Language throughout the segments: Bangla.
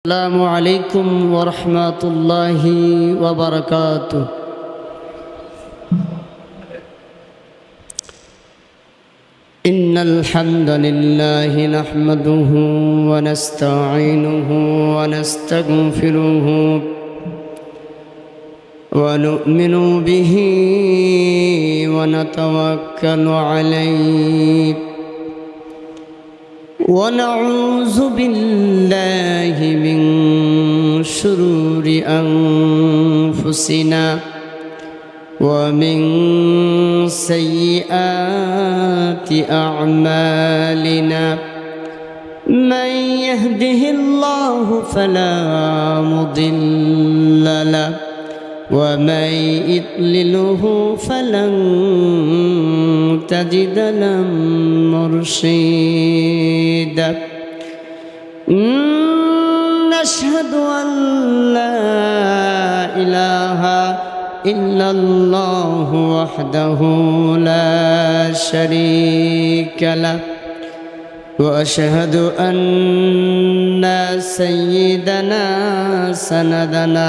السلام عليكم ورحمة الله وبركاته. إن الحمد لله نحمده ونستعينه ونستغفره ونؤمن به ونتوكل عليه ونعوذ بالله من شرور أنفسنا ومن سيئات أعمالنا من يهده الله فلا مضل له ومن يضلله فلن تجد له مرشدا. نشهد أن لا إله إلا الله وحده لا شريك له وأشهد أن سيدنا سندنا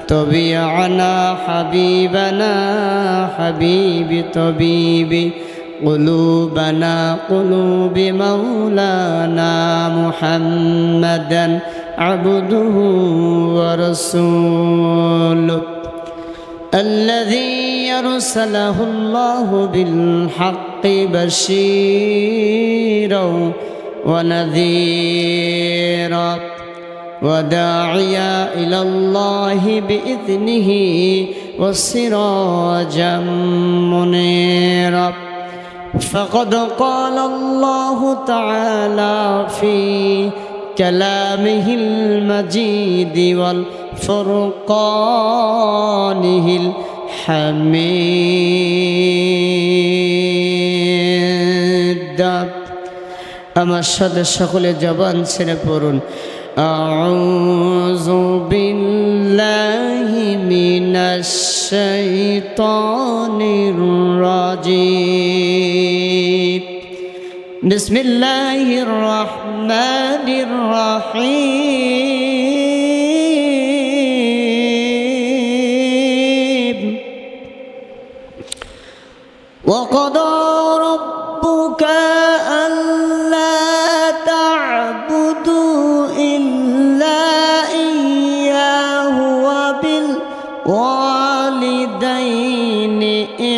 طبيعنا حبيبنا حبيب طبيب قلوبنا قلوب مولانا محمدا عبده ورسوله الذي يرسله الله بالحق بشيرا ونذيرا وداعيا إلى الله بإذنه وسراجا منيرا. فقد قال الله تعالى في كلامه المجيد والفرقانه الحميد. আমার সাথে সকলে জবান ছেড়ে পড়ুন أعوذ بالله من الشيطان الرجيم بسم الله الرحمن الرحيم وقضى ربك ألا تعبدوا إلا إياه وبالوالدين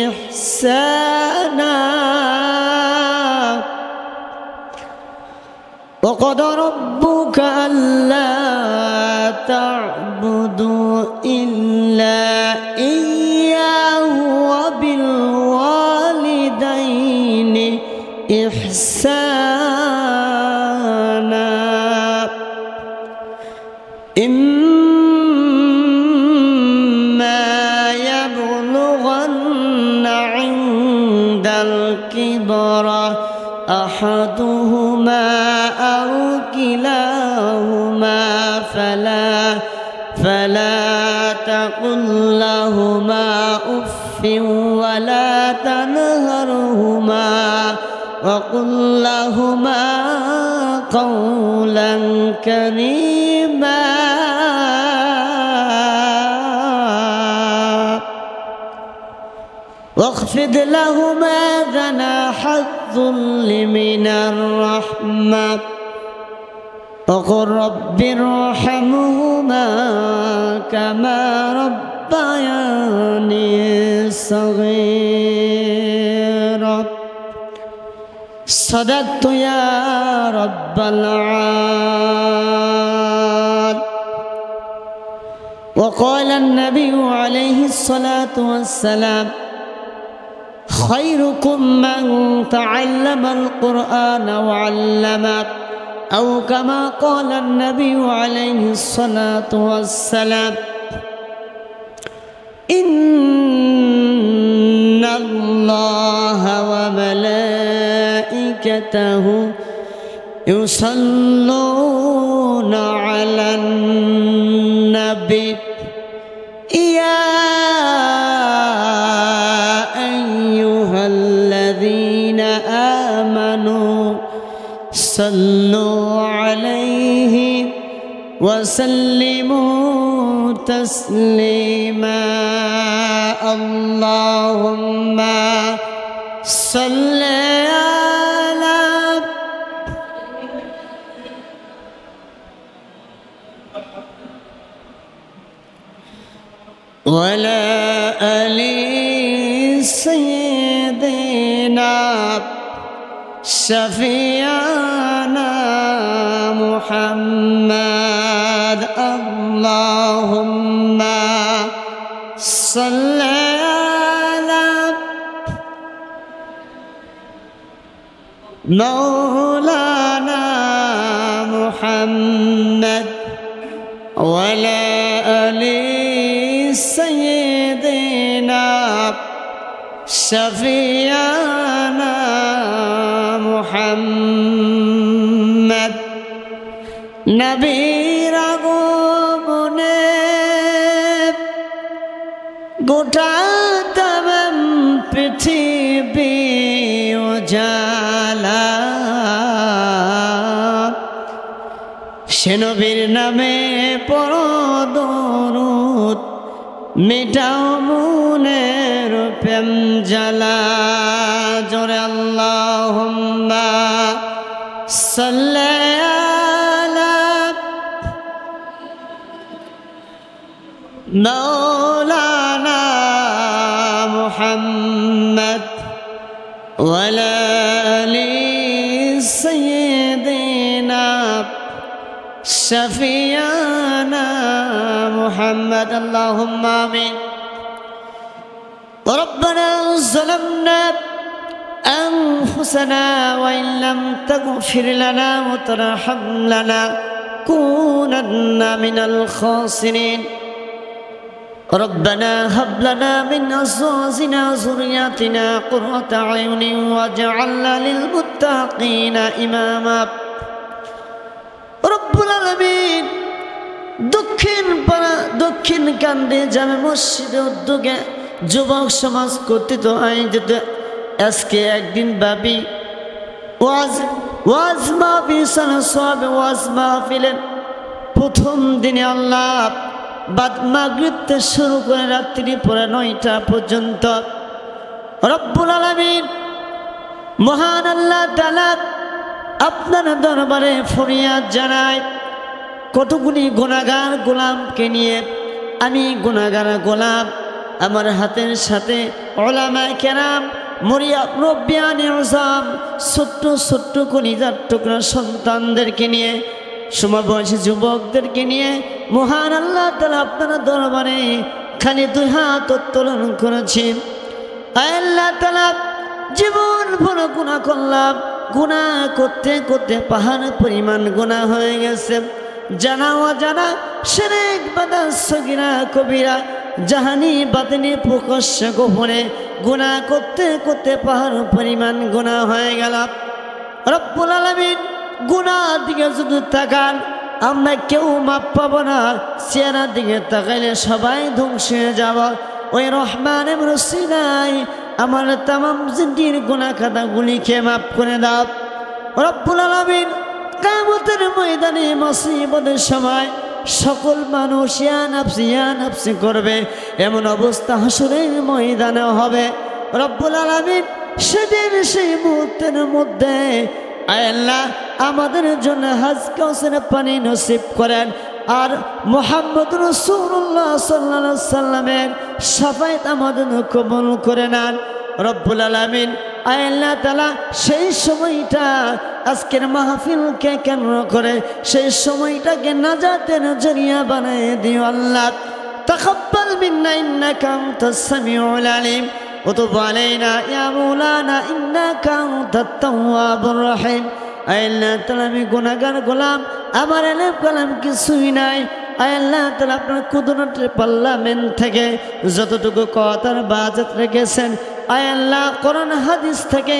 إحسانا وقضى ربك ألا تعبدوا إلا إياه وبالوالدين إحسانا. إما يبلغن عند الكبر أحدهما أو كلاهما فلا تقل لهما أف ولا تنهرهما وقل لهما قولا كريما. واخفض لهما جناح الذل من الرحمة وقل رب ارحمهما كما ربياني صغيرا. صدقت يا رب العال. وقال النبي عليه الصلاة والسلام خيركم من تعلم القرآن وعلمه أو كما قال النبي عليه الصلاة والسلام إن الله وملائكته يصلون على النبي يا أيها الذين آمنوا صلوا عليه وسلموا تسليما اللهم صل على وعلى آل سيدنا شفيعنا محمد اللهم صل على مولانا محمد وعلى آل سيدنا شفيعنا محمد নবীর আগমনে গোটা তামাম পৃথিবী উজালা সে নবীর নামে পড়ো দরুদ মিটাও মনের প্রেম জ্বালা জোরে আল্লাহুম্মা সাল্লি আলা মাওলানা মুহাম্মদ ওয়ালা আলি সাইয়্যিদিনা شفيعنا محمد اللهم آمين ربنا ظلمنا أنفسنا وإن لم تغفر لنا وترحم لنا لنكونن من الخاسرين ربنا هب لنا من أزواجنا وذرياتنا قرة أعين واجعلنا للمتقين إماما রব্বুল আলামিন দক্ষিণ কান্দে জামে মসজিদের উদ্যোগে যুবক সমাজ কর্তৃক আয়োজিত আজকে একদিন ব্যাপী ওয়াজ মাহফিল সওয়াবে ওয়াজ মাহফিলের প্রথম দিনে আল্লাহ বাদ মাগরিব থেকে শুরু করে রাত্রি পরে 9টা পর্যন্ত রব্বুল আলামিন মহান আল্লাহ তাআলা আপনার দরবারে ফরিয়াদ জানাই কতগুলি গুনাহগার গোলামকে নিয়ে আমি গুনাহগার গোলাম আমার হাতের সাথে উলামায়ে কেরাম মুরব্বিয়ানে আযম ছোট্ট ছোট্ট কলিজার টুকরা সন্তানদেরকে নিয়ে সমবয়সী যুবকদেরকে নিয়ে মহান আল্লাহ তাআলা আপনার দরবারে খালি দুই হাত উত্তোলন করেছি আল্লাহ তাআলা জীবন ভর গুনাহ করলাম গুনাহ করতে করতে পাহাড় পরিমাণ গুনাহ হয়ে গেছে জানা অজানা শিরক বিদআত সগীরা কবিরা জাহানি বাতিনি প্রকাশ্য গোপনে গুনাহ করতে করতে পাহাড় পরিমাণ গুনাহ হয়ে গেল রব্বুল আলামিন গুনাহ দিকে যদি তাকান আমরা কেউ মাপ পাবো না চেহারা দিকে তাকাইলে সবাই ধ্বংস হয়ে যাব ওই রহমানের রসিলাই আমার तमाम জিন্দির গুনাহ খাতাগুলিকে মাফ করে দাও রব্বুল আলামিন কিয়ামতের ময়দানে মুসিবতের সময় সকল মানুষ ইয়া নাফসি করবে এমন অবস্থা হাসরের ময়দানে হবে রব্বুল আলামিন সেদিন সেই মুহূর্তের মধ্যে আয় আল্লাহ আমাদের জন্য হজ কাউসারের পানি নসিব করেন আর মুহাম্মদ রাসূলুল্লাহ সাল্লাল্লাহু আলাইহি সাল্লামের শাফায়াত আমাদের কবুল করে নেন রব্বুল আলামিন আয় আল্লাহ তাআলা সেই সময়টা আজকের মাহফিলকে কেন্দ্র করে সেই সময়টাকে নাজাতের জরিয়া বানিয়ে দিও আল্লাহ তাকাব্বাল মিন্না ইন্নাকা আনতাস সামিউল আলিম وتب علينا يا مولانا إنك أنت التواب الرحيم আয় আল্লাহ তাআলা আমি গুনাহগার গোলাম আমার এলেম কালাম কিছুই নাই আয় আল্লাহ তাআলা আপনার কুদরতের পার্লামেন্ট থেকে যতটুকু কথার বাজাত রেখেছেন আয় আল্লাহ কোরআন হাদিস থেকে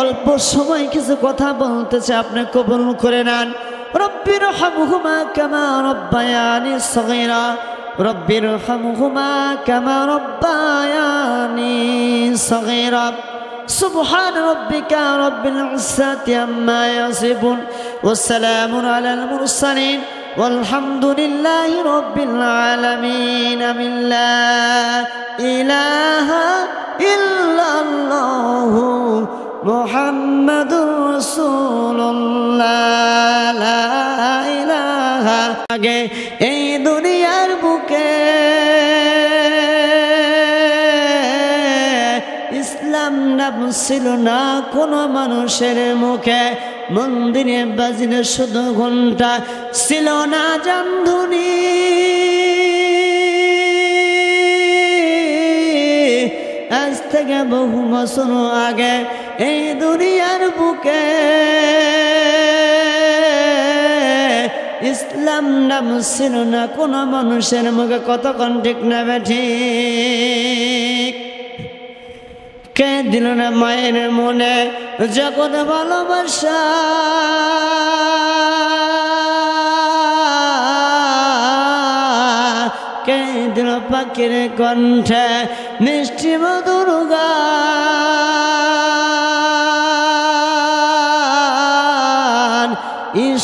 অল্প সময় কিছু কথা বলতেছে আপনি কবুল করে নেন রব্বিরহামহুমা কামা রব্বায়ানি সগীরা রব্বিরহামহুমা কামা রব্বায়ানি সগীরা سبحان ربك رب العزة عما يصفون والسلام على المرسلين ওয়ালহামদুলিল্লাহি রাব্বিল আলামিন আমিন লা ইলাহা ইল্লাল্লাহু মুহাম্মাদুর রাসূলুল্লাহ লা ইলাহা আগে এই দুনিয়ার বুকে ইসলাম নাম ছিল না কোনো মানুষের মুখে মন্দিরে বাজিলে শুধু ঘন্টা ছিল না জামধুনি আজ থেকে বহু বছর আগে এই দুনিয়ার বুকে ইসলাম নাম ছিল না কোনো মানুষের মুখে কতক্ষণ ঠিক না ঠিক কে দিল না মায়ের মনে জগৎ ভালোবাসা কে দিল পাখির কণ্ঠে মিষ্টি মধুর গান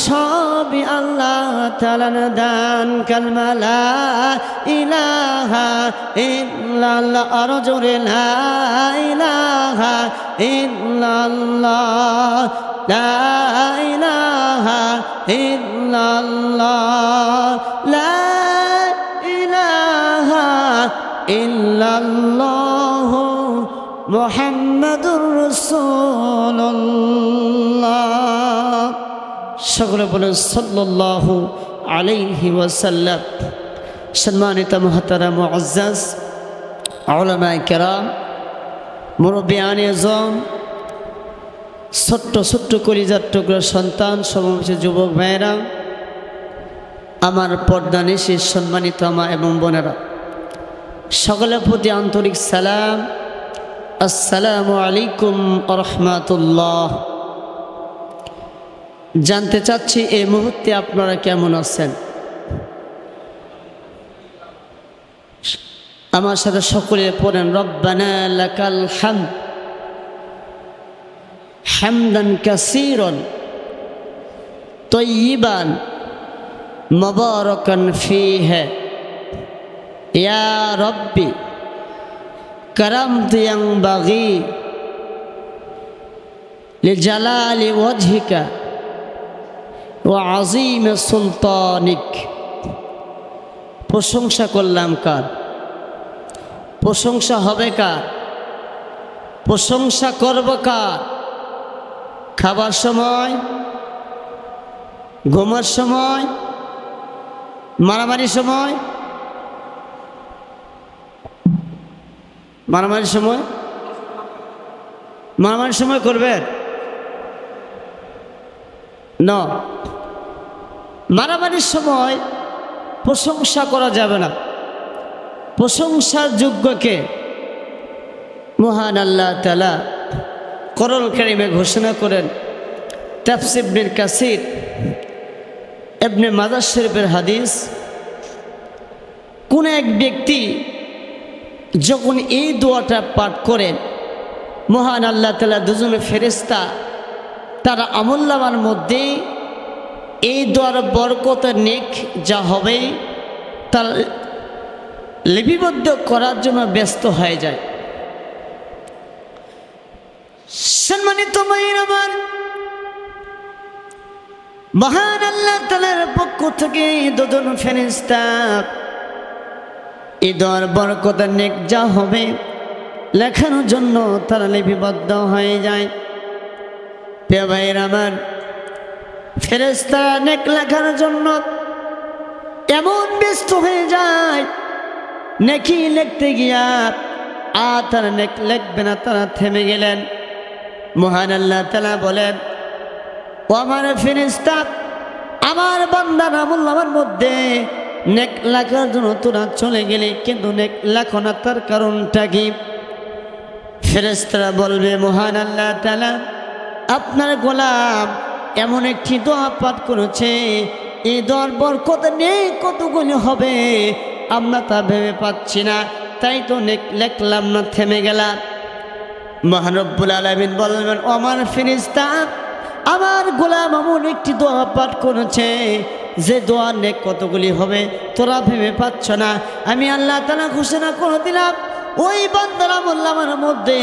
সবই আল্লাহ তাআলার দান কালমা লা ইলাহা ইল্লাল্লাহ আরো জোরে লা ইলাহা ইল্লাল্লাহ লা ইলাহা ইল্লাল্লাহ লা ইলাহা ইল্লাল্লাহ মুহাম্মাদুর রাসূলুল্লাহ সকলে বলেন সাল্লাল্লাহু আলাইহি ওয়াসাল্লাম। সম্মানিত মুহতারাম মুআজ্জাজ উলামায়ে কেরাম মুরব্বিয়ানে আযম ছোট্ট ছোট্ট কলিজার টুকরা সন্তান সমবয়সী যুবক ভাইয়েরা আমার পর্দানিশী সম্মানিত মা এবং বোনেরা সকলের প্রতি আন্তরিক সালাম আসসালামু আলাইকুম ওয়া রাহমাতুল্লাহ। জানতে চাচ্ছি এই মুহূর্তে আপনারা কেমন আছেন? আমার সাথে সকলে পড়েন রব্বানা লাকাল হামদ হামদান কাসীরান তাইয়িবান মুবারাকান ফীহি ইয়া রাব্বি কারামতি ইয়ানবাগি লিজালালি ওয়াজহিকা ওয়া আযীম সুলতানিক। প্রশংসা করলাম কার? প্রশংসা হবে কার? প্রশংসা করব কার? খাবার সময়, ঘুমার সময়, মারামারির সময়, মারামারির সময়, মারামারির সময় করবেন না। মারামারির সময় প্রশংসা করা যাবে না। প্রশংসার যোগ্যকে মহান আল্লাহ তাআলা কোরআন কারীমে ঘোষণা করেন। তাফসীর ইবনে কাসির ইবনে মাজাহ শরীফের হাদিস, কোন এক ব্যক্তি যখন এই দোয়াটা পাঠ করেন মহান আল্লাহ তাআলা দুজন ফেরেশতা তারা আমলনামার মধ্যে এই দোয়ার বরকত নেক যা হবে তা লিপিবদ্ধ করার জন্য ব্যস্ত হয়ে যায়। সম্মানিত ভাইরা আমার, মহান আল্লাহ তাআলার পক্ষ থেকে দুজন ফেরেশতা এই দোয়ার বরকত নেক যা হবে লেখানোর জন্য তারা লিপিবদ্ধ হয়ে যায়। প্রিয় ভাইরা আমার, ফেরেশতা নেক লেখার জন্য এমন ব্যস্ত হয়ে যায়, নেকি লিখতে গিয়া আর তারা নেক লিখবে না, তারা থেমে গেলেন। মহান আল্লাহ তাআলা বলেন, ও আমার ফেরেশতা, আমার বান্দার আমলনামার মধ্যে নেক লেখার জন্য তোরা চলে গেলে কিন্তু নেক লেখো না, তার কারণটা কি? ফেরেশতারা বলবে, মহান আল্লাহ তাআলা আপনার গোলাম এমন একটি দোয়া পাঠ করেছে, এই দোয়ার বরকত নেই কতগুলো হবে আমরা তা ভেবে পাচ্ছি না, তাই তো লিখলাম না, থেমে গেলাম। মহান রব্বুল আলামিন বলবেন, ও আমার ফেরেশতা, আমার গোলাম এমন একটি দোয়া পাঠ করেছে, যে দোয়া নেক কতগুলি হবে তোরা ভেবে পাচ্ছ না। আমি আল্লাহ তাআলা ঘোষণা করে দিলাম ওই বান্দারা বললামের মধ্যে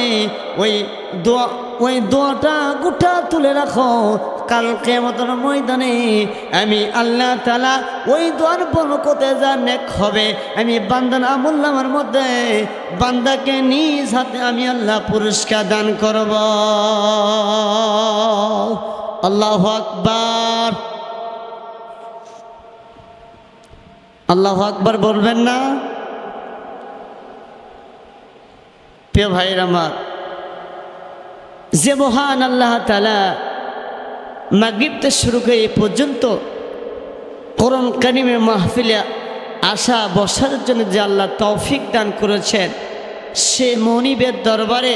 ওই দোয়াটা গোটা তুলে রাখো, কাল কিয়ামতের ময়দানে আমি আল্লাহ তাআলা ওই দোয়ার বরকতে যা নেক হবে আমি বান্দার আমলনামার মধ্যে বান্দাকে নিজ হাতে আমি আল্লাহ পুরস্কার দান করব। আল্লাহু আকবার, আল্লাহু আকবার বলবেন না? প্রিয় ভাইরা আমার, যে মহান আল্লাহ তাআলা মাগরিব থেকে শুরু করে এই পর্যন্ত কোরআন কারীমের মাহফিলে আসা বসার জন্য যে আল্লাহ তৌফিক দান করেছেন, সে মনিবের দরবারে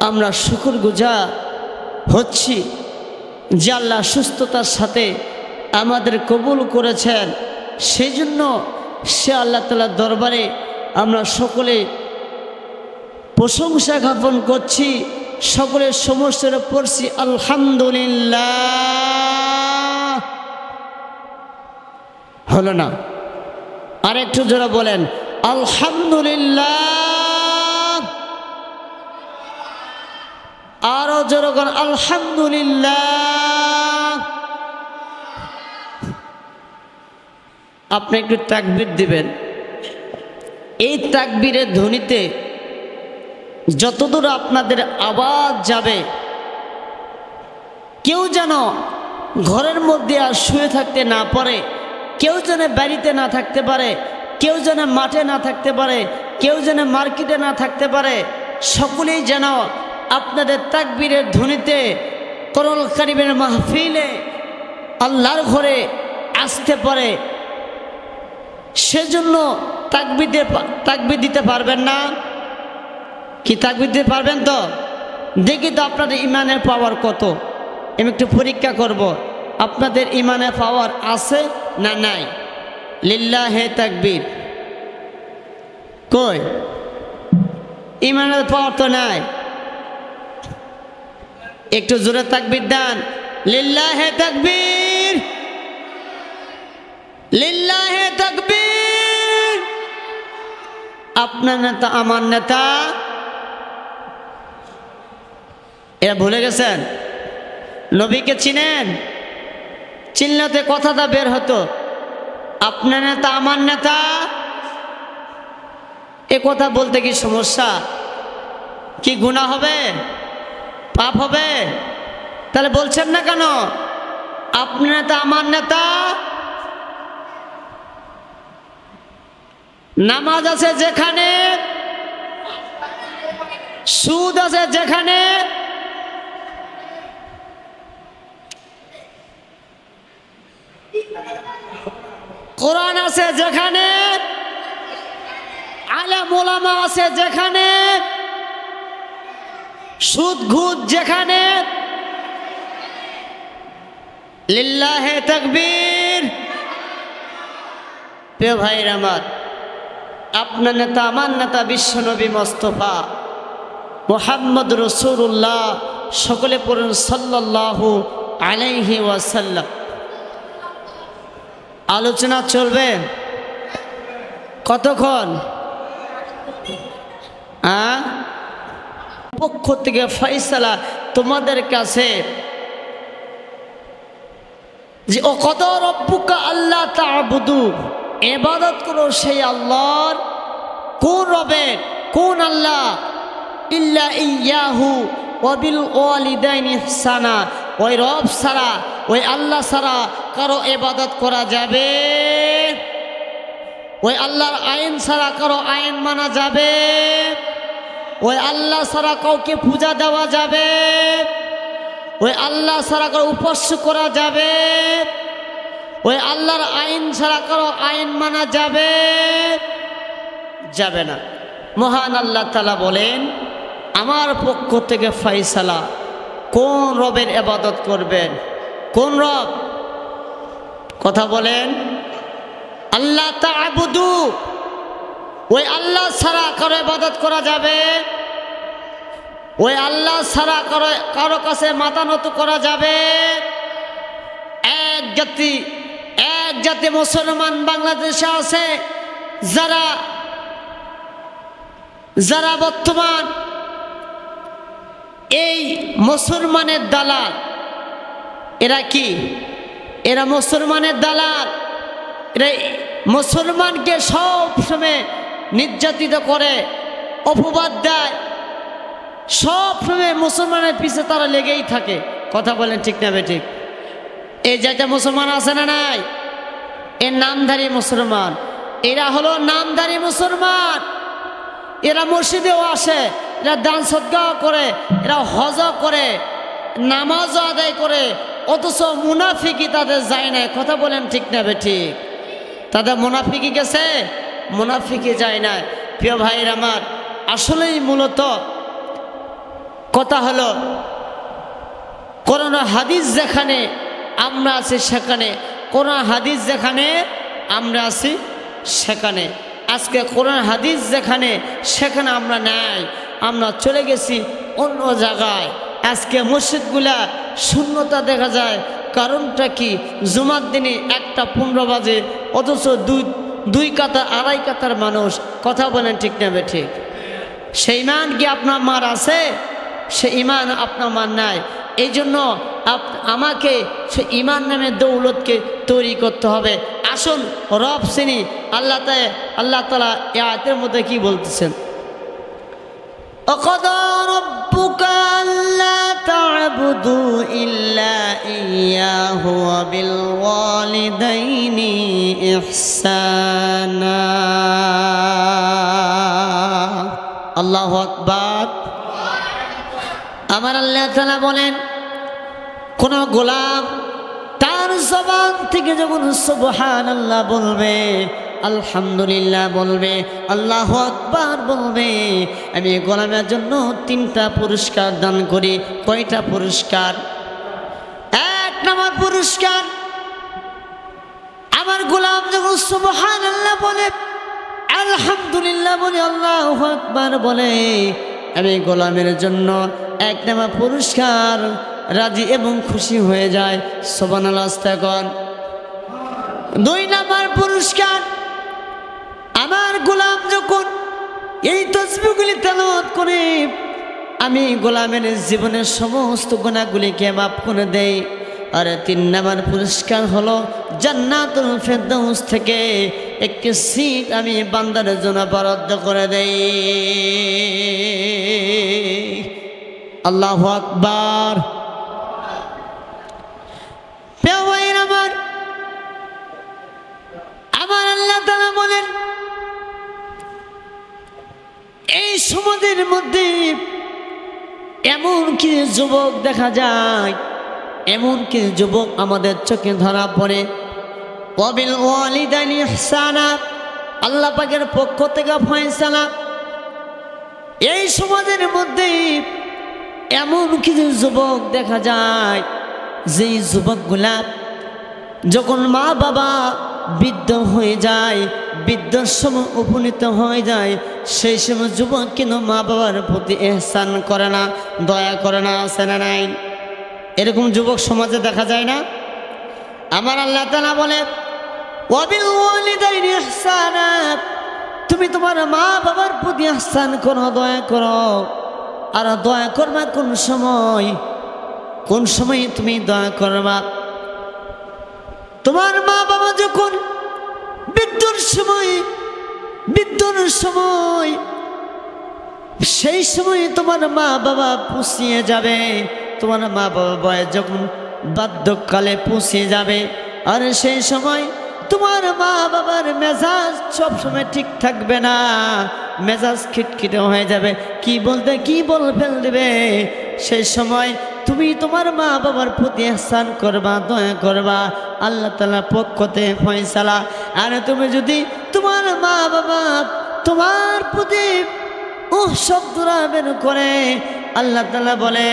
আমরা শুকরগুজার হচ্ছি যে আল্লাহ সুস্থতার সাথে আমাদের কবুল করেছেন। সেই জন্য সে আল্লাহ তাআলার দরবারে আমরা সকলে প্রশংসা জ্ঞাপন করছি, সকলের সমস্যার পড়ছি আলহামদুলিল্লাহ। হলো না? আর একটু জোরে বলেন আলহামদুলিল্লাহ। আরো জোরে বলেন আলহামদুলিল্লাহ। আপনি একটু তাকবীর দিবেন। এই তাকবীরের ধ্বনিতে যতদূর আপনাদের আওয়াজ যাবে, কেউ যেন ঘরের মধ্যে আর শুয়ে থাকতে না পারে, কেউ যেন বাড়িতে না থাকতে পারে, কেউ যেন মাঠে না থাকতে পারে, কেউ যেন মার্কেটে না থাকতে পারে, সকলেই যেন আপনাদের তাকবীরের ধ্বনিতে কোরআন কারীমের মাহফিলে আল্লাহর ঘরে আসতে পারে। সেজন্য তাকবীর দিতে পারবেন না? কি তাকবীর দিতে পারবেন তো? দেখি তো আপনাদের ইমানের পাওয়ার কত। আমি একটু পরীক্ষা করব আপনাদের ইমানের পাওয়ার আছে না নাই। লিল্লাহে তাকবীর। কই ইমানের পাওয়ার তো নাই। একটু জোরে তাকবীর দেন। লিল্লাহে তাকবীর, লিল্লাহে তাকবীর। আপনার নেতা আমার নেতা, এরা ভুলে গেছেন? নবীকে চিনেন? চিনলেতে কথাটা বের হতো। আপনার নেতা আমার নেতা, এ কথা বলতে কি সমস্যা? কি গুনাহ হবে? পাপ হবে? তাহলে বলছেন না কেন? আপনার নেতা আমার নেতা। নামাজ আছে যেখানে, সুদ আছে যেখানে, কোরআন আছে যেখানে, আলেম ওলামা আছে যেখানে, সুদ ঘুষ যেখানে, লিল্লাহে তাকবীর। প্রিয় ভাইরা আমার, আপনার নেতা আমার নেতা বিশ্বনবী মুস্তাফা মুহাম্মদ রাসূলুল্লাহ, সকলে পড়ুন সাল্লাল্লাহু আলাইহি ওয়াসাল্লাম। আলোচনা চলবে কতক্ষণ? পক্ষ থেকে ফয়সালা তোমাদের কাছে যে ও কদ রব্বুকা আল্লাহ তা'বুদু, ইবাদত করো সেই আল্লাহর। কোন রবের? কোন আল্লাহ? ইল্লা ইয়াহু ওয়া বিল ওয়ালিদাইনি ইহসানা। ওই রব ছাড়া, ওই আল্লাহ ছাড়া কারো ইবাদত করা যাবে? ওই আল্লাহর আইন ছাড়া কারো আইন মানা যাবে? ওই আল্লাহ ছাড়া কাউকে পূজা দেওয়া যাবে? ওই আল্লাহ ছাড়া কারো উপাস্য করা যাবে? ওই আল্লাহর আইন ছাড়া কারো আইন মানা যাবে? যাবে না। মহান আল্লাহ তাআলা বলেন, আমার পক্ষ থেকে ফয়সালা, কোন রবের ইবাদত করবেন? কোন রব? কথা বলেন। আল্লাহ তা'বুদু, ওই আল্লাহ ছাড়া কারো ইবাদত করা যাবে? ওই আল্লাহ ছাড়া কারো কাছে মাথা নত করা যাবে? এক জাতি এক জাতি মুসলমান বাংলাদেশে আছে যারা বর্তমান এই মুসলমানের দালাল। এরা কি? এরা মুসলমানের দালাল। এরা মুসলমানকে সব সময় নির্যাতিত করে, অপবাদ দেয়, সব সময় মুসলমানের পিছে তারা লেগেই থাকে। কথা বলেন ঠিক না বেঠিক? এই যেটা মুসলমান আছে না নাই, এর নামধারী মুসলমান। এরা হলো নামধারী মুসলমান। এরা মসজিদেও আসে, এরা দান সদকাও করে, এরা হজ করে, নামাজও আদায় করে, অথচ মুনাফিকি তাদের যায় না। কথা বলেন ঠিক না বেঠিক? তাদের মুনাফিকি গেছে, মুনাফিকি যায় না। প্রিয় ভাইয়ের আমার, আসলেই মূলত কথা হলো কোরআন হাদিস যেখানে আমরা আছি সেখানে, কোরআন হাদিস যেখানে আমরা আছি সেখানে। আজকে কোরআন হাদিস যেখানে সেখানে আমরা নাই, আমরা চলে গেছি অন্য জায়গায়। আজকে মসজিদগুলা শূন্যতা দেখা যায়। কারণটা কি? জুমার দিনে 1:15 বাজে, অথচ দুই কাতার আড়াই কাতার মানুষ। কথা বলেন ঠিক না বেঠিক? সেই ইমান কি আপনার মার আছে? সে ইমান আপনার মার নাই। এই জন্য আমাকে সে ইমান নামে দৌলতকে তৈরি করতে হবে। আসুন রব চিনি। আল্লাহ তাআলা এই আয়াতের মধ্যে কি বলতেছেন? وَقَضَى رَبُّكَ أَلَّا تَعْبُدُوا إِلَّا إِيَّاهُ وَبِالْوَالِدَيْنِ إِحْسَانًا। আল্লাহু আকবার। আমার আল্লাহ তাআলা বলেন, কোন গোলাম তার জবান থেকে যখন সুবহানাল্লাহ বলবে, আলহামদুলিল্লাহ বলবে, আল্লাহু আকবার বলবে, আমি গোলামের জন্য 3টা পুরস্কার দান করি। কয়টা পুরস্কার? 1 নম্বর পুরস্কার, আমার গোলাম যখন সুবহানাল্লাহ বলে, আলহামদুলিল্লাহ বলে, আল্লাহু আকবার বলে, আমি গোলামের জন্য 1 নম্বর পুরস্কার রাজি এবং খুশি হয়ে যায়। সুবহানাল্লাহ। 2 নম্বর পুরস্কার, আমার গোলাম যখন এই তাসবিহগুলি তেলাওয়াত করে, আমি গোলামের জীবনের সমস্ত গুনাহগুলিকে মাফ করে দেই। আর 3 নম্বর পুরস্কার হলো জান্নাতুল ফেরদাউস থেকে একটি সিট আমি বান্দার জন্য বরাদ্দ করে দেই। আল্লাহু আকবার। আমার আল্লাহ তাআলা বলেন, এই সমাজের মধ্যে এমন কি যুবক দেখা যায়, এমন কি যুবক আমাদের চোখে ধরা পড়ে। ওয়াবিল ওয়ালিদাইনি ইহসানা, আল্লাহ পাকের পক্ষ থেকে ফয়সালা। এই সমাজের মধ্যে এমন কিছু যুবক দেখা যায়, যেই যুবকগুলা যখন মা বাবা বৃদ্ধ হয়ে যায়, বৃদ্ধর সময় উপনীত হয়ে যায়, সেই সময় যুবক কিন্তু মা বাবার প্রতি ইহসান করে না, দয়া করে না। আছে না নাই? এরকম যুবক সমাজে দেখা যায় না? আমার আল্লাহ তাআলা বলে, ওয়াবিল ওয়ালিদাইনি ইহসানা, তুমি তোমার মা বাবার প্রতি ইহসান করো, দয়া করো। আর দয়া করবা কোন সময়? কোন সময় তুমি দয়া করবা? তোমার মা বাবা যখন বৃদ্ধর সময়, সেই সময় তোমার মা বাবা পুষিয়ে যাবে। তোমার মা বাবা বয়স যখন বার্ধক্যকালে পুষিয়ে যাবে, আর সেই সময় তোমার মা বাবার মেজাজ সবসময় ঠিক থাকবে না, মেজাজ খিটখিটে হয়ে যাবে, কি বল ফেল দেবে। সেই সময় তুমি তোমার মা বাবার প্রতি ইহসান করবা, দয়া করবা, আল্লাহ তাআলার পক্ষ থেকে ফয়সালা। আর তুমি যদি তোমার মা বাবা তোমার প্রতি শব্দরা বের করে, আল্লাহ তাআলা বলে,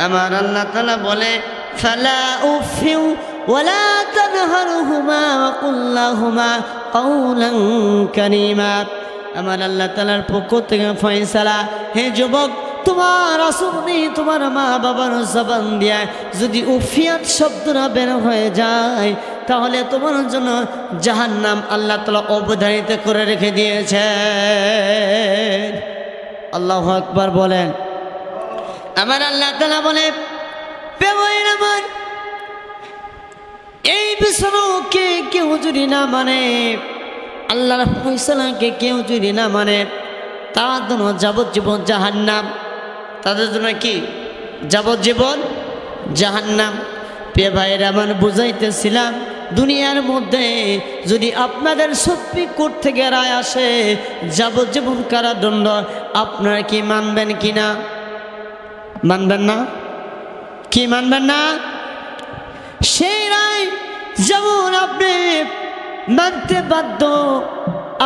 আমার আল্লাহ তাআলা বলে, ফালা উফিউ ওয়ালা তানহারহুমা ওয়া কুল লাহুমা কাওলান কারীমা। আমার আল্লাহ তাআলার পক্ষ থেকে ফয়সালা, হে যুবক, তোমার আসুনি তোমার মা বাবার জবান দিয়া যদি উফিয়াত শব্দটা বের হয়ে যায়, তাহলে তোমার জন্য জাহান্নাম আল্লাহ তাআলা অবধারিত করে রেখে দিয়েছে। আল্লাহু আকবার বলেন। আমার আল্লাহ তাআলা বলে, আমার এই বিছানাকে কেউ যদি না মানে, আল্লাহর ফয়সালাকে কেউ যদি না মানে, তার জন্য যাবজ্জীবন জাহান্নাম। তাদের জন্য কি? যাবজ্জীবন জাহান্নাম। প্রিয় ভাইরা আমার, বুঝাইতেছিলাম দুনিয়ার মধ্যে যদি আপনাদের সুপ্রিম কোর্ট থেকে রায় আসে যাবজ্জীবন কারাদণ্ড, আপনারা কি মানবেন কি না? মানবেন না? কি মানবেন না? সেই রায় যেমন আপনি মানতে বাধ্য,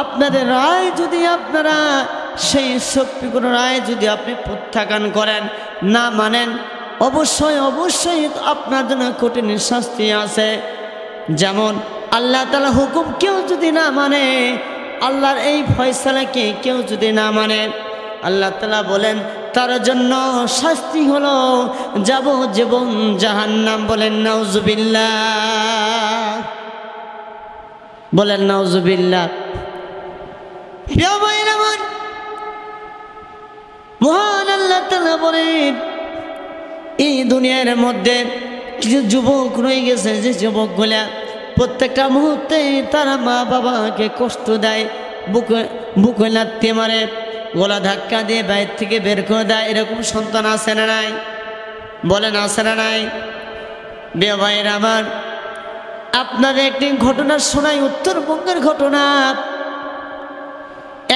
আপনাদের রায় যদি আপনারা সেই সুপ্রিম কোর্টের রায় যদি আপনি প্রত্যাখ্যান করেন, না মানেন, অবশ্যই অবশ্যই আপনার জন্য কঠিন শাস্তি আছে। যেমন আল্লাহ তাআলা হুকুম কেউ যদি না মানে, আল্লাহর এই ফয়সালাকে কেউ যদি না মানে, আল্লাহ তাআলা বলেন তার জন্য শাস্তি হলো যাবজ্জীবন জাহান্নাম। বলেন নাউজুবিল্লাহ, বলেন নাউজুবিল্লাহ। মহান আল্লাহ তাআলা বলেন, এই দুনিয়ার মধ্যে কিছু যুবক রয়ে গেছে, যে যুবকগুলা প্রত্যেকটা মুহূর্তে তারা মা বাবাকে কষ্ট দেয়, বুকে লাথি মারে, গলা ধাক্কা দিয়ে বাইরে থেকে বের করে দেয়। এরকম সন্তান আছে না নাই? বলেন আছে না নাই? বিয়ে ভাইয়ের আমার, আপনাদের একটি ঘটনা শোনাই, উত্তরবঙ্গের ঘটনা।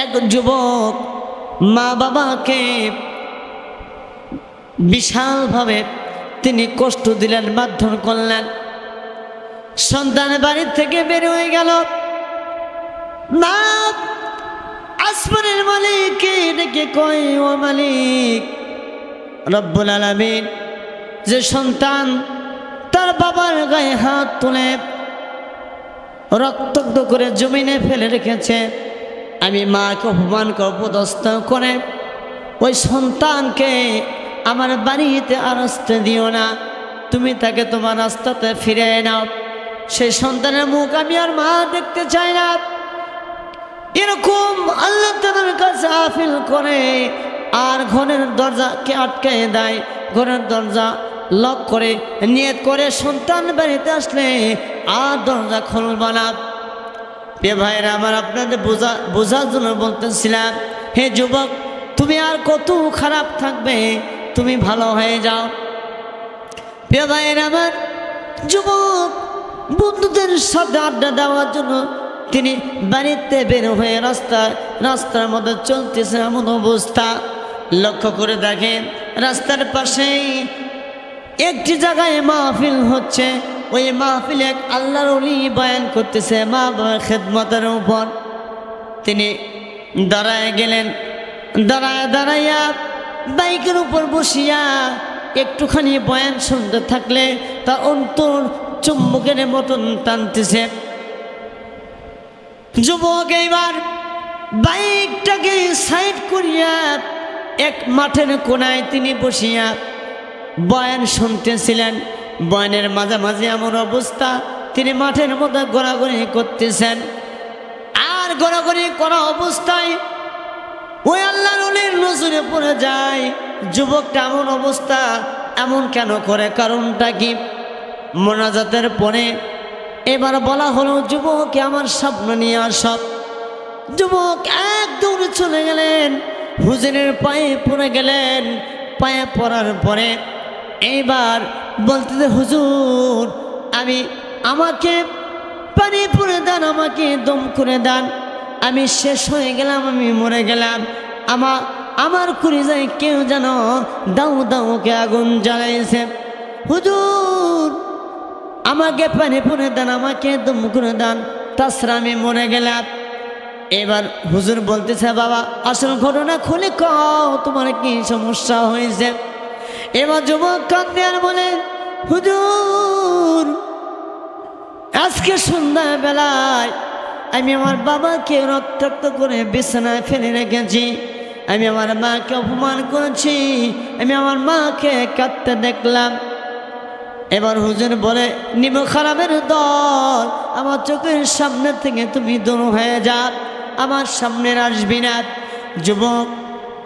এক যুবক মা বাবাকে বিশালভাবে তিনি কষ্ট দিলেন, মারধর করলেন। সন্তান বাড়ি থেকে বের হয়ে গেল, মা আসমানের মালিককে ডেকে কয়, ও মালিক রব্বুল আলামিন, যে সন্তান তার বাবার গায়ে হাত তুলে রক্তাক্ত করে জমিনে ফেলে রেখেছে, আমি মাকে অপমান অপদস্থ করে ওই সন্তানকে আমার বাড়িতে আর আসতে দিও না, তুমি তাকে তোমার রাস্তাতে ফিরে নাও। সেই সন্তানের মুখ আমি আর মা দেখতে চাই না। এরকম আল্লাহ তাআলার কাছে আপিল করে, আর ঘরের দরজাকে আটকে দেয়, ঘরের দরজা লক করে নিয়ত করে সন্তান বাড়িতে আসলে আর দরজা খুলব না। প্রিয় ভাইরা আমার, আপনাদের বোঝার জন্য বলতেছিলাম, হে যুবক, তুমি আর কত খারাপ থাকবে, তুমি ভালো হয়ে যাও। প্রিয় ভাইরা আমার, যুবক বন্ধুদের সাথে আড্ডা দেওয়ার জন্য তিনি বাড়িতে বের হয়ে রাস্তার মধ্যে চলতেছে, এমন অবস্থা লক্ষ্য করে দেখেন রাস্তার পাশেই একটি জায়গায় মাহফিল হচ্ছে। ওই মাহফিলে এক আল্লাহর ওলি বয়ান করতেছে মা বাবার খেদমতের উপর। তিনি দাঁড়ায় গেলেন, দাঁড়াইয়া বাইকের উপর বসিয়া একটুখানি বয়ান শুনতে থাকলে তার অন্তর চুম্বকের মতন টানতেছে। যুবক এইবার বাইকটাকে সাইড করিয়া এক মাঠের কোনায় তিনি বসিয়া বয়ান শুনতেছিলেন। বয়ানের মাঝামাঝি এমন অবস্থা, তিনি মাঠের মধ্যে ঘোরাঘুরি করতেছেন। আর ঘোরাঘুরি করা অবস্থায় ওই আল্লাহর ওলির নজরে পড়ে যায় যুবকটা। এমন অবস্থা এমন কেন করে, কারণটা কি? মোনাজাতের পরে এবার বলা হলো, যুবক আমার স্বপ্ন নিয়ে আসব। যুবক এক দৌড়ে চলে গেলেন, হুজুরের পায়ে পড়ে গেলেন। পায়ে পড়ার পরে এইবার বলতে, হুজুর আমাকে পানি পড়ে দেন, আমাকে দম করে দেন, আমি শেষ হয়ে গেলাম, আমি মরে গেলাম। আমার কলিজায় কেউ যেন দাউ দাউকে আগুন জ্বালাইছে। হুজুর আমাকে পানি পড়ে দেন, আমাকে দম করে দেন, তাছাড়া আমি মরে গেলাম। এবার হুজুর বলতেছে, বাবা আসল ঘটনা খুলে কও, তোমার কি সমস্যা হয়েছে? এবার যুবক কান্দে আর বলে, হুজুর আজকে সন্ধ্যাবেলায় আমি আমার বাবাকে রক্তাক্ত করে বিছানায় ফেলে রেখেছি, আমি আমার মাকে অপমান করেছি, আমি আমার মাকে কাঁদতে দেখলাম। এবার হুজুর বলে, নিমক হারামের দল, আমার চোখের সামনে থেকে তুমি দূর হয়ে যা, আমার সামনে আসবি না। যুবক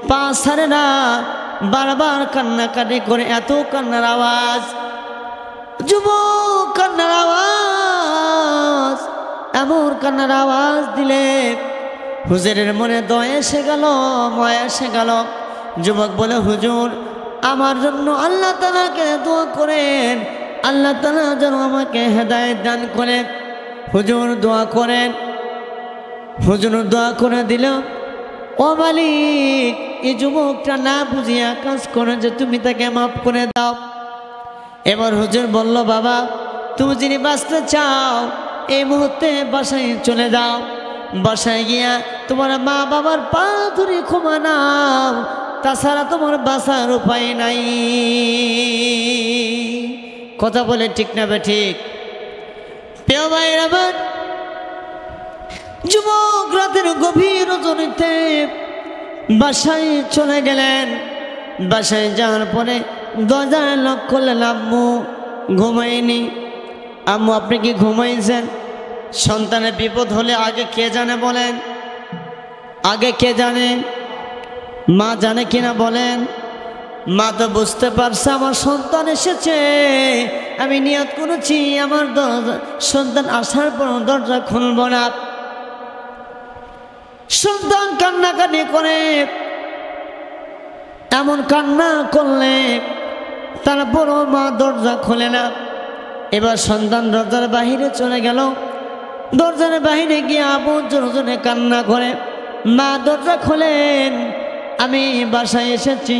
পা ছাড়ে না, বারবার কান্নাকাটি করে, এত কান্নার আওয়াজ, যুবক কান্নার আওয়াজ, এমন কান্নার আওয়াজ দিলে হুজুরের মনে দয়া এসে গেল, মায়া এসে গেল। যুবক বলে, হুজুর আমার জন্য আল্লাহ তাআলাকে দোয়া করেন, আল্লাহ তাআলা যেন আমাকে হেদায়েত দান করেন। হুজুর দোয়া করেন। হুজুর দোয়া করে দিল। ও মালিক, এই যুবকটা না বুঝিয়া কাজ করে যে তুমি তাকে মাফ করে দাও। এবার হুজুর বলল, বাবা তুমি যিনি বাঁচতে চাও এই মুহূর্তে বাসায় চলে যাও, বাসায় গিয়া তোমার মা বাবার পা ধরে ক্ষমা নাও, তাছাড়া তোমার বাঁচার উপায় নাই। কথা বলে ঠিক না বে ঠিক? প্রিয় ভাইরা আমার, যুবক রাতের গভীর রজনীতে বাসায় চলে গেলেন। বাসায় যাওয়ার পরে দরজায় লক করলেন। আম্মু ঘুমায়নি। আম্মু আপনি কি ঘুমাইছেন? সন্তানের বিপদ হলে আগে কে জানে বলেন? আগে কে জানে? মা জানে কিনা বলেন? মা তো বুঝতে পারছে আমার সন্তান এসেছে, আমি নিয়ত করেছি আমার সন্তান আসার পর দরজা খুলব না। সন্তান কান্নাকাটি করে, এমন কান্না করলে তারপর মা দরজা খোলে না। এবার সন্তান দরজার বাহিরে চলে গেল। দরজার বাহিরে গিয়ে আবু জোরে কান্না করে। মা দরজা খোলেন, আমি বাসায় এসেছি,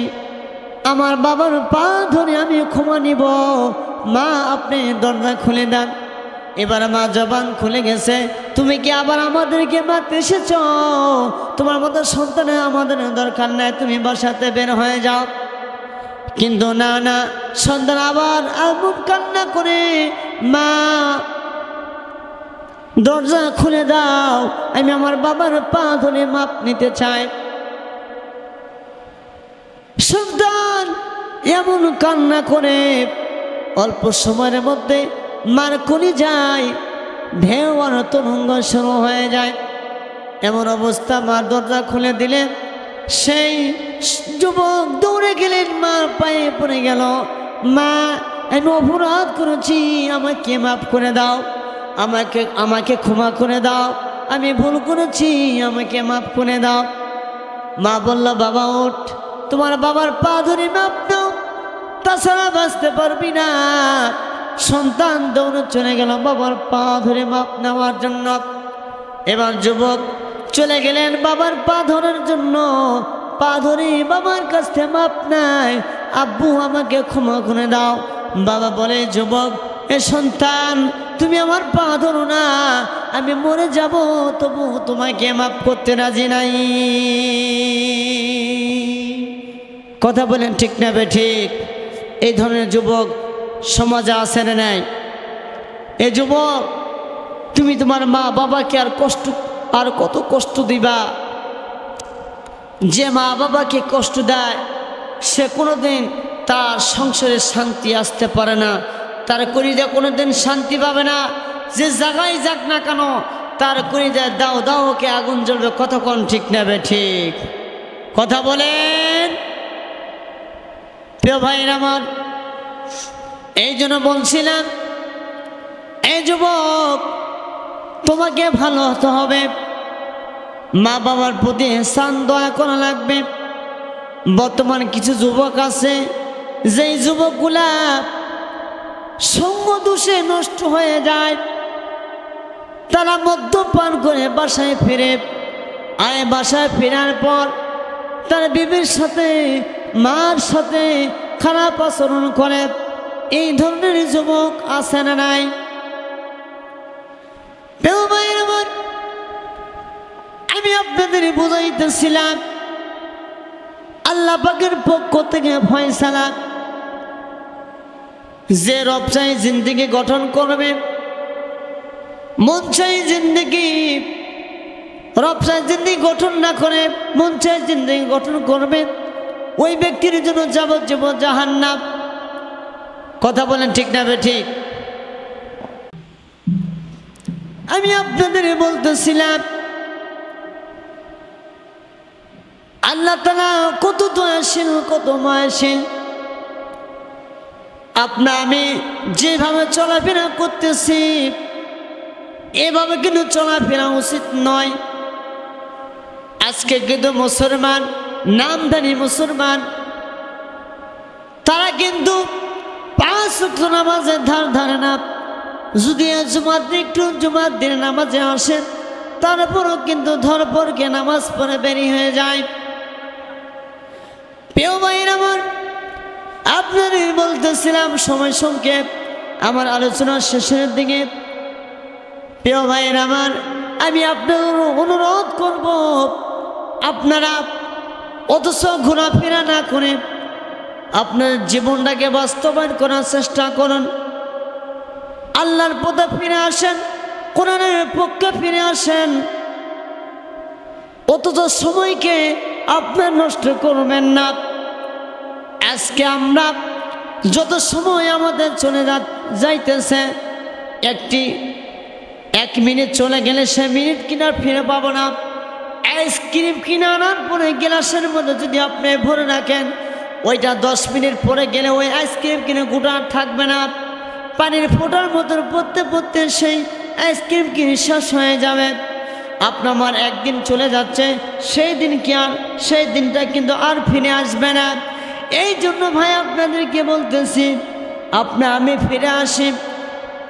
আমার বাবার পা ধরে আমি ক্ষমা নিব, মা আপনি দরজা খুলে দেন। এবার মা জবান খুলে গেছে, তুমি কি আবার আমাদেরকে মারতে এসেছ? তোমার মতো সন্তানের আমাদের দরকার নাই, তুমি বাসাতে বের হয়ে যাও। কিন্তু না না, সন্তান আবার আবুব কান্না করে, মা দরজা খুলে দাও, আমি আমার বাবার পা ধরে মাপ নিতে চাই। সন্তান এমন কান্না করে, অল্প সময়ের মধ্যে মার কলি যায়, ঢেউ আর তরঙ্গ শুরু হয়ে যায়। এমন অবস্থা মা দরজা খুলে দিলে সেই যুবক দৌড়ে গেলেন, মার পায়ে পড়ে গেল। মা আমি অপরাধ করেছি, আমাকে মাফ করে দাও, আমাকে ক্ষমা করে দাও, আমি ভুল করেছি, আমাকে মাফ করে দাও। মা বলল, বাবা ওঠ, তোমার বাবার পা ধরে মাপ দাও, তাছাড়া বাঁচতে পারবি না। সন্তান দৌড়ে চলে গেল বাবার পা ধরে মাপ নেওয়ার জন্য। এবার যুবক চলে গেলেন বাবার পা ধরার জন্য। পা ধরে বাবার কাছ থেকে মাপ নাই, আব্বু আমাকে ক্ষমা করে দাও। বাবা বলে, যুবক এ সন্তান তুমি আমার পা ধরো না, আমি মরে যাব, তবু তোমাকে মাপ করতে রাজি নাই। কথা বলেন ঠিক না বে ঠিক? এই ধরনের যুবক সমাজে আছে না নাই? এই যুবক তুমি তোমার মা বাবাকে আর কত কষ্ট দিবা? যে মা বাবাকে কষ্ট দেয় সে কোনোদিন তার সংসারে শান্তি আসতে পারে না, তার কলিজা কোনোদিন শান্তি পাবে না। যে জায়গায় যাক না কেন তার কলিজা দাও দাওকে আগুন জ্বলবে। কতক্ষণ ঠিক নেবে ঠিক? কথা বলেন প্রিয় ভাইরা আমার। এই জন্য বলছিলাম, এই যুবক তোমাকে ভালো হতে হবে, মা বাবার প্রতি ihsan দয়া করা লাগবে। বর্তমান কিছু যুবক আছে, যেই যুবকগুলা সঙ্গ দোষে নষ্ট হয়ে যায়, তারা মদ্যপান করে বাসায় ফিরে। বাসায় ফেরার পর তার বিবির সাথে মার সাথে খারাপ আচরণ করে। এই ধরনের যুবক আছে না নাই? আমি আপনাদের বুঝাইতেছিলাম, আল্লাহ পাকের পক্ষ থেকে ফয়সালা, যে রব চাই জিন্দেগি গঠন করবে, মন চাই জিন্দেগি, রব চাই জিন্দেগি গঠন না করে মন চাই জিন্দেগি গঠন করবে, ওই ব্যক্তির জন্য যাবজ্জীবন জাহান্নাম। কথা বলেন ঠিক না বেঠিক? আমি আপনাদের বলতেছিলাম আল্লাহ তাআলা কত দয়াশীল, কত মায়াশীল। আমি যেভাবে চলাফেরা করতেছি এভাবে কিন্তু চলাফেরা উচিত নয়। আজকে কিন্তু মুসলমান, নামধারী মুসলমান, তারা কিন্তু 5 ওয়াক্ত নামাজের ধার ধারে না। যদি জুমার দিন একটু জুমার দিনে নামাজে আসেন, তারপরও কিন্তু ধরপরকে নামাজ পড়ে বেরিয়ে হয়ে যায়। প্রিয় ভাইয়ের আমার, আপনাদের বলতেছিলাম সময় সংক্ষেপ, আমার আলোচনার শেষের দিকে। প্রিয় ভাইয়ের আমার, আমি আপনাদের অনুরোধ করব, আপনারা অথচ ঘোরাফেরা না করে আপনার জীবনটাকে বাস্তবায়ন করার চেষ্টা করুন। আল্লাহর পথে ফিরে আসেন, কোরআনের পক্ষে ফিরে আসেন। অথচ সময়কে আপনার নষ্ট করবেন না। আজকে আমরা যত সময় আমাদের চলে যাইতেছে, 1 মিনিট চলে গেলে সে মিনিট কিনার ফিরে পাবো না। আইসক্রিম কিনে আনার পরে গ্লাসের মধ্যে যদি আপনি ভরে রাখেন, ওইটা 10 মিনিট পরে গেলে ওই আইসক্রিম কিনে গোটা থাকবে না। পানির ফোঁটার মতো পড়তে পড়তে সেই আইসক্রিম কিনে শেষ হয়ে যাবে। আপনার একদিন চলে যাচ্ছে, সেই দিনটা কিন্তু আর ফিরে আসবে না। এই জন্য ভাই আপনাদেরকে বলতেছি, আমি ফিরে আসি,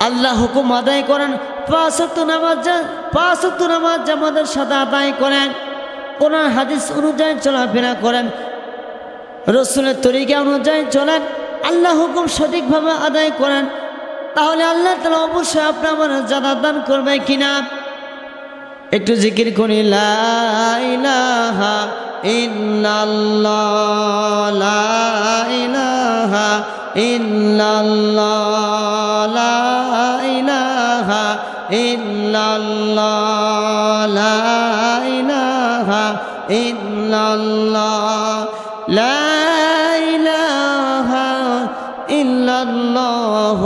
আল্লাহ হুকুম আদায় করেন, 5 ওয়াক্ত নামাজ জামাতের সাথে আদায় করেন, কোরআন হাদিস অনুযায়ী চলাফেরা করেন, রসুলের তরিকা অনুযায়ী চলেন, আল্লাহ হুকুম সঠিকভাবে আদায় করেন। তাহলে আল্লাহ তাআলা অবশ্যই আপনার জান্নাত দান করবে কিনা একটু জিকির করি। লা ইলাহা ইল্লাল্লাহ, লা ইলাহা ইল্লাল্লাহ, লা ইলাহা ইল্লাল্লাহ, লা ইলাহা ইল্লাল্লাহ, লা ইলাহা ইল্লাল্লাহ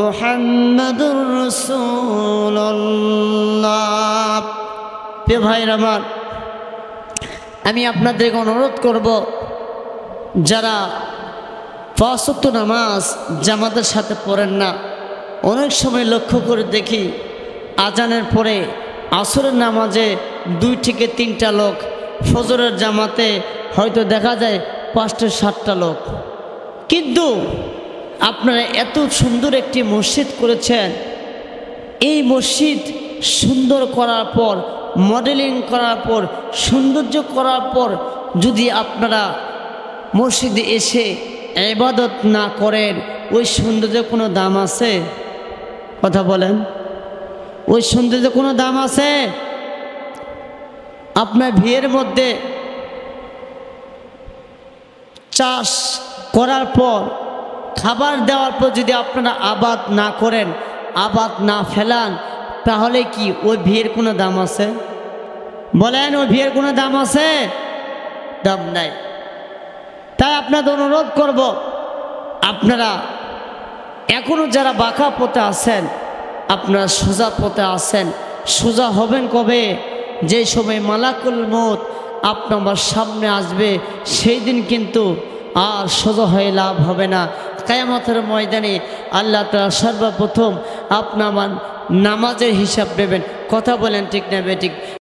মুহাম্মাদুর রাসূলুল্লাহ। প্রিয় ভাইরা আমার, আমি আপনাদেরকে অনুরোধ করব, যারা 5 ওয়াক্ত নামাজ জামাতের সাথে পড়েন না, অনেক সময় লক্ষ্য করে দেখি আজানের পরে আসরের নামাজে 2 থেকে 3টা লোক, ফজরের জামাতে হয়তো দেখা যায় 5টা-7টা লোক। কিন্তু আপনারা এত সুন্দর একটি মসজিদ করেছেন, এই মসজিদ সুন্দর করার পর, মডেলিং করার পর, সৌন্দর্য করার পর যদি আপনারা মসজিদে এসে ইবাদত না করেন, ওই সৌন্দর্যের কোনো দাম আছে? কথা বলেন, ওই সৌন্দর্যের কোনো দাম আছে? আপনার বিয়ের মধ্যে চাষ করার পর, খাবার দেওয়ার পর যদি আপনারা আবাদ না করেন, আবাদ না ফেলান, তাহলে কি ওই বিয়ের কোনো দাম আছে? বলেন, ওই বিয়ের কোনো দাম আছে? দাম নাই। তাই আপনাদের অনুরোধ করব, আপনারা এখনো যারা বাঁকা পথে আছেন, আপনারা সোজা পথে আছেন। সোজা হবেন কবে? যে সময় মালাকুল মউত আপনার সামনে আসবে, সেই দিন কিন্তু আর সোজা হয়ে লাভ হবে না। কিয়ামতের ময়দানে আল্লাহ তাআলা সর্বপ্রথম আপনার নামাজের হিসাব নেবেন। কথা বলেন ঠিক না বেঠিক?